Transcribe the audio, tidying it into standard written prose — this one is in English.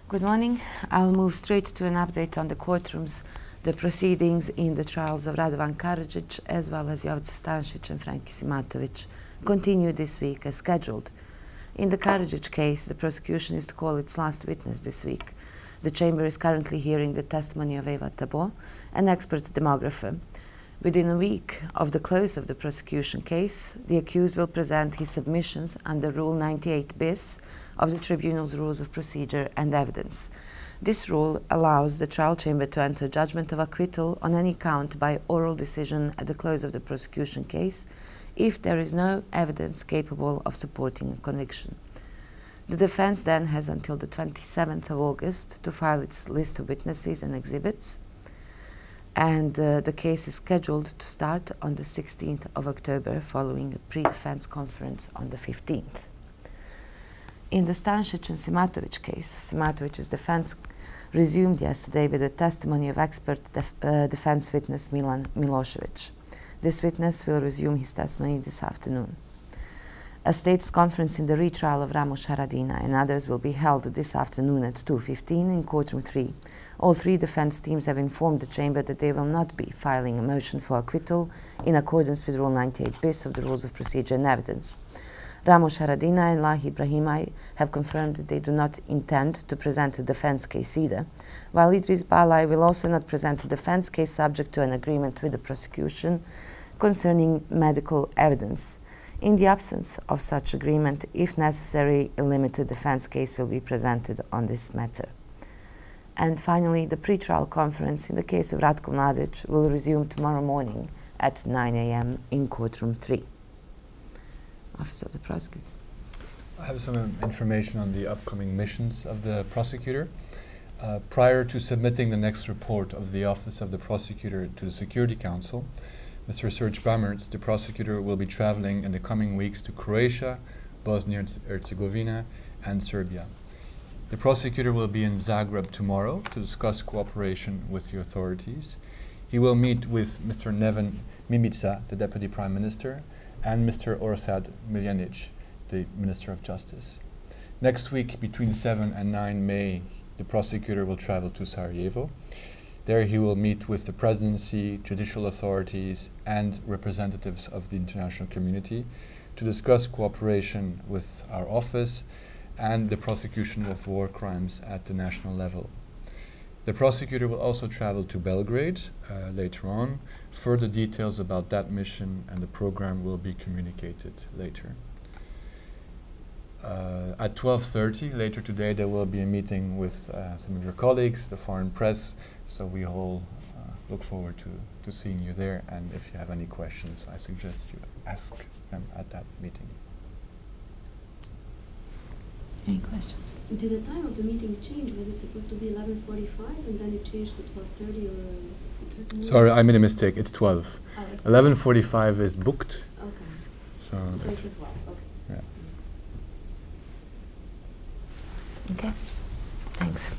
Good morning. I'll move straight to an update on the courtrooms, the proceedings in the trials of Radovan Karadžić, as well as Jovica, Stanišić and Franko Simatović, continue this week as scheduled. In the Karadžić case, the prosecution is to call its last witness this week. The chamber is currently hearing the testimony of Ewa Tabeau, an expert demographer. Within a week of the close of the prosecution case, the accused will present his submissions under Rule 98 bis of the Tribunal's Rules of Procedure and Evidence. This rule allows the trial chamber to enter judgment of acquittal on any count by oral decision at the close of the prosecution case if there is no evidence capable of supporting a conviction. The defense then has until the 27th of August to file its list of witnesses and exhibits, and the case is scheduled to start on the 16th of October following a pre-defense conference on the 15th. In the Stanišić and Simatović case, Simatović's defense resumed yesterday with the testimony of expert defense witness Milan Milošević. This witness will resume his testimony this afternoon. A status conference in the retrial of Radovan Haradina and others will be held this afternoon at 2:15 in courtroom 3. All three defense teams have informed the chamber that they will not be filing a motion for acquittal in accordance with Rule 98 bis of the Rules of Procedure and Evidence. Radovan Haradina and Lahi Ibrahimaj have confirmed that they do not intend to present a defense case either, while Idris Balaj will also not present a defense case subject to an agreement with the prosecution concerning medical evidence. In the absence of such agreement, if necessary, a limited defense case will be presented on this matter. And finally, the pre-trial conference in the case of Ratko Mladić will resume tomorrow morning at 9 a.m. in courtroom 3. Office of the Prosecutor. I have some information on the upcoming missions of the prosecutor. Prior to submitting the next report of the Office of the Prosecutor to the Security Council, Mr. Serge Bamertz, the prosecutor, will be traveling in the coming weeks to Croatia, Bosnia and Herzegovina, and Serbia. The prosecutor will be in Zagreb tomorrow to discuss cooperation with the authorities. He will meet with Mr. Neven Mimica, the Deputy Prime Minister, and Mr. Orsad Miljanic, the Minister of Justice. Next week, between 7 and 9 May, the prosecutor will travel to Sarajevo. There he will meet with the presidency, judicial authorities, and representatives of the international community to discuss cooperation with our office and the prosecution of war crimes at the national level. The prosecutor will also travel to Belgrade later on. Further details about that mission and the program will be communicated later. At 12:30 later today, there will be a meeting with some of your colleagues, the foreign press, so we all look forward to seeing you there, and if you have any questions, I suggest you ask them at that meeting. Any questions? Did the time of the meeting change? Was it supposed to be 11:45 and then it changed to 12:30 or? Sorry, I made a mistake. It's 12. Oh, it's 11:45 is booked. Okay. So It's at 12. Okay. yeah. Okay. Thanks.